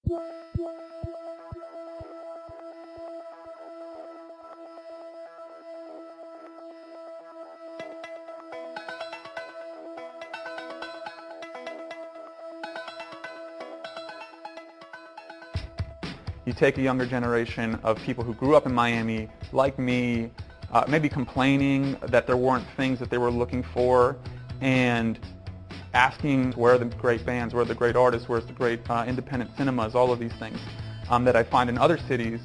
You take a younger generation of people who grew up in Miami, like me, maybe complaining that there weren't things that they were looking for, and asking where are the great bands, where are the great artists, where's the great independent cinemas, all of these things that I find in other cities.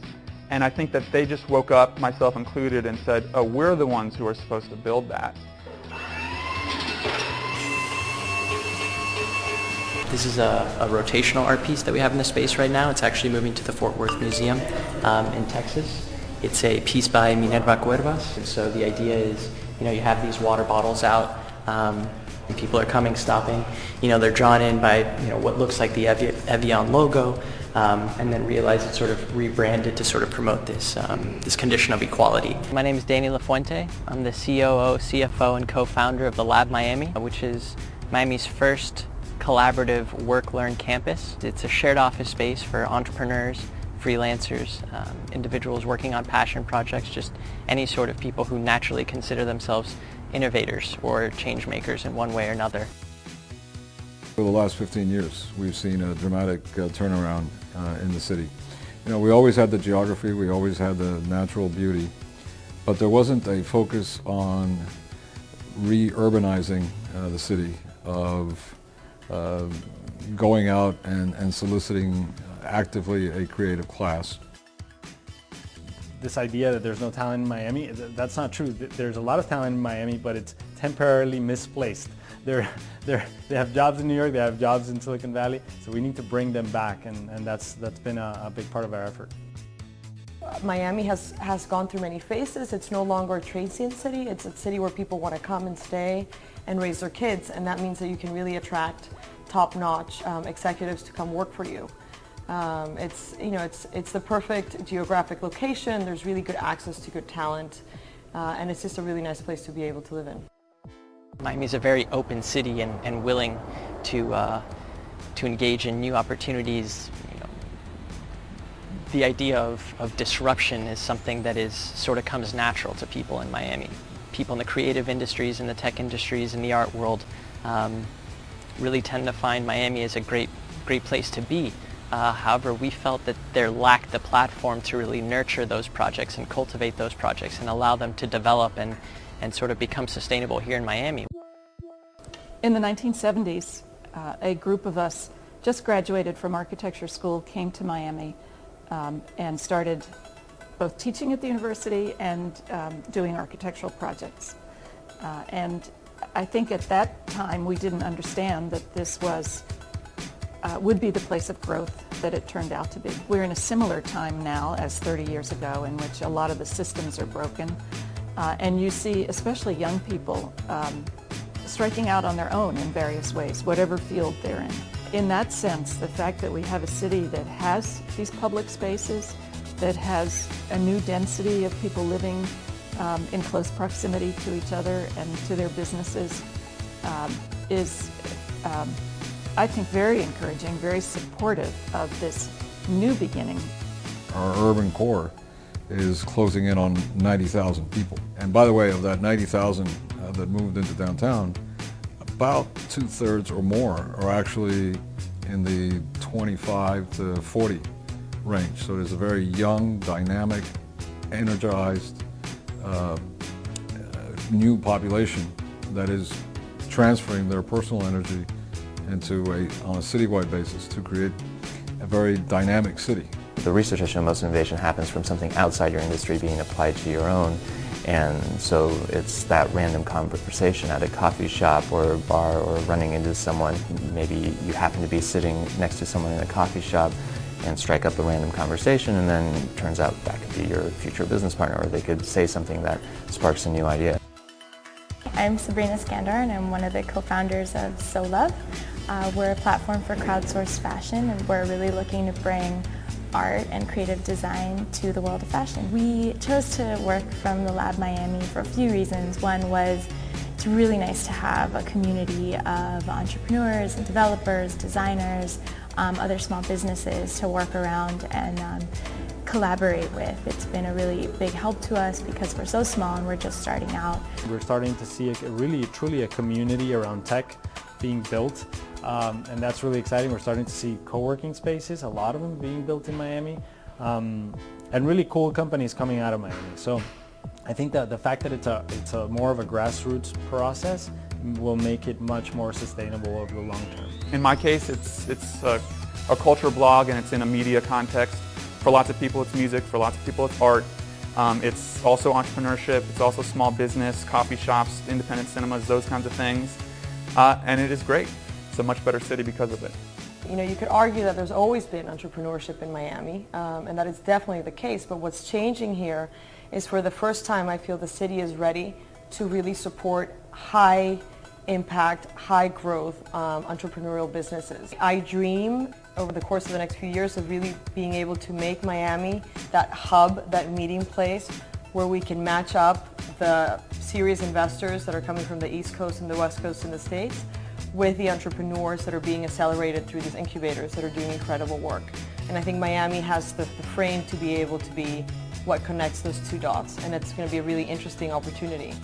And I think that they just woke up, myself included, and said, oh, we're the ones who are supposed to build that. This is a rotational art piece that we have in the space right now. It's actually moving to the Fort Worth Museum in Texas. It's a piece by Minerva Cuervas. And so the idea is, you have these water bottles out, and people are coming, stopping. They're drawn in by, what looks like the Evian logo, and then realize it's sort of rebranded to sort of promote this, this condition of equality. My name is Danny LaFuente. I'm the COO, CFO, and co-founder of the Lab Miami, which is Miami's first collaborative work-learn campus. It's a shared office space for entrepreneurs, freelancers, individuals working on passion projects, just any sort of people who naturally consider themselves innovators or change makers in one way or another. For the last 15 years, we've seen a dramatic turnaround in the city. We always had the geography, we always had the natural beauty, but there wasn't a focus on re-urbanizing the city, of going out and soliciting actively a creative class. This idea that there's no talent in Miami, that's not true. There's a lot of talent in Miami, but it's temporarily misplaced. They have jobs in New York, they have jobs in Silicon Valley, so we need to bring them back, and that's been a big part of our effort. Miami has gone through many phases. It's no longer a transient city. It's a city where people want to come and stay and raise their kids, and that means that you can really attract top-notch executives to come work for you. It's the perfect geographic location. There's really good access to good talent, and it's just a really nice place to be able to live in. Miami is a very open city and willing to engage in new opportunities. The idea of disruption is something that sort of comes natural to people in Miami. People in the creative industries, in the tech industries, in the art world really tend to find Miami as a great place to be. However, we felt that there lacked the platform to really nurture those projects and cultivate those projects and allow them to develop and sort of become sustainable here in Miami. In the 1970s, a group of us just graduated from architecture school, came to Miami, and started both teaching at the university and doing architectural projects. And I think at that time we didn't understand that this would be the place of growth that it turned out to be. We're in a similar time now as 30 years ago, in which a lot of the systems are broken, and you see especially young people striking out on their own in various ways, whatever field they're in. In that sense, the fact that we have a city that has these public spaces, that has a new density of people living in close proximity to each other and to their businesses is, I think, very encouraging, very supportive of this new beginning. Our urban core is closing in on 90,000 people. And by the way, of that 90,000 that moved into downtown, about 2/3 or more are actually in the 25 to 40 range. So there's a very young, dynamic, energized, new population that is transferring their personal energy into on a citywide basis to create a very dynamic city. The research has shown most innovation happens from something outside your industry being applied to your own. And so it's that random conversation at a coffee shop or a bar, or running into someone. Maybe you happen to be sitting next to someone in a coffee shop and strike up a random conversation, and then it turns out that could be your future business partner, or they could say something that sparks a new idea. I'm Sabrina Skandar, and I'm one of the co-founders of So Love. We're a platform for crowdsourced fashion, and we're really looking to bring art and creative design to the world of fashion. We chose to work from the Lab Miami for a few reasons. One was it's really nice to have a community of entrepreneurs and developers, designers, other small businesses to work around and collaborate with. It's been a really big help to us because we're so small and we're just starting out. We're starting to see truly a community around tech being built, and that's really exciting. We're starting to see co-working spaces, a lot of them being built in Miami, and really cool companies coming out of Miami. So I think that the fact that it's a more of a grassroots process will make it much more sustainable over the long term. In my case, it's a culture blog, and it's in a media context. For lots of people, it's music. For lots of people, it's art. It's also entrepreneurship. It's also small business, coffee shops, independent cinemas, those kinds of things. And it is great. It's a much better city because of it. You know, you could argue that there's always been entrepreneurship in Miami, and that is definitely the case. But what's changing here is, for the first time, I feel the city is ready to really support high impact, high growth entrepreneurial businesses. I dream over the course of the next few years of really being able to make Miami that hub, that meeting place where we can match up the serious investors that are coming from the East Coast and the West Coast in the States with the entrepreneurs that are being accelerated through these incubators that are doing incredible work. And I think Miami has the frame to be able to be what connects those two dots, and it's going to be a really interesting opportunity.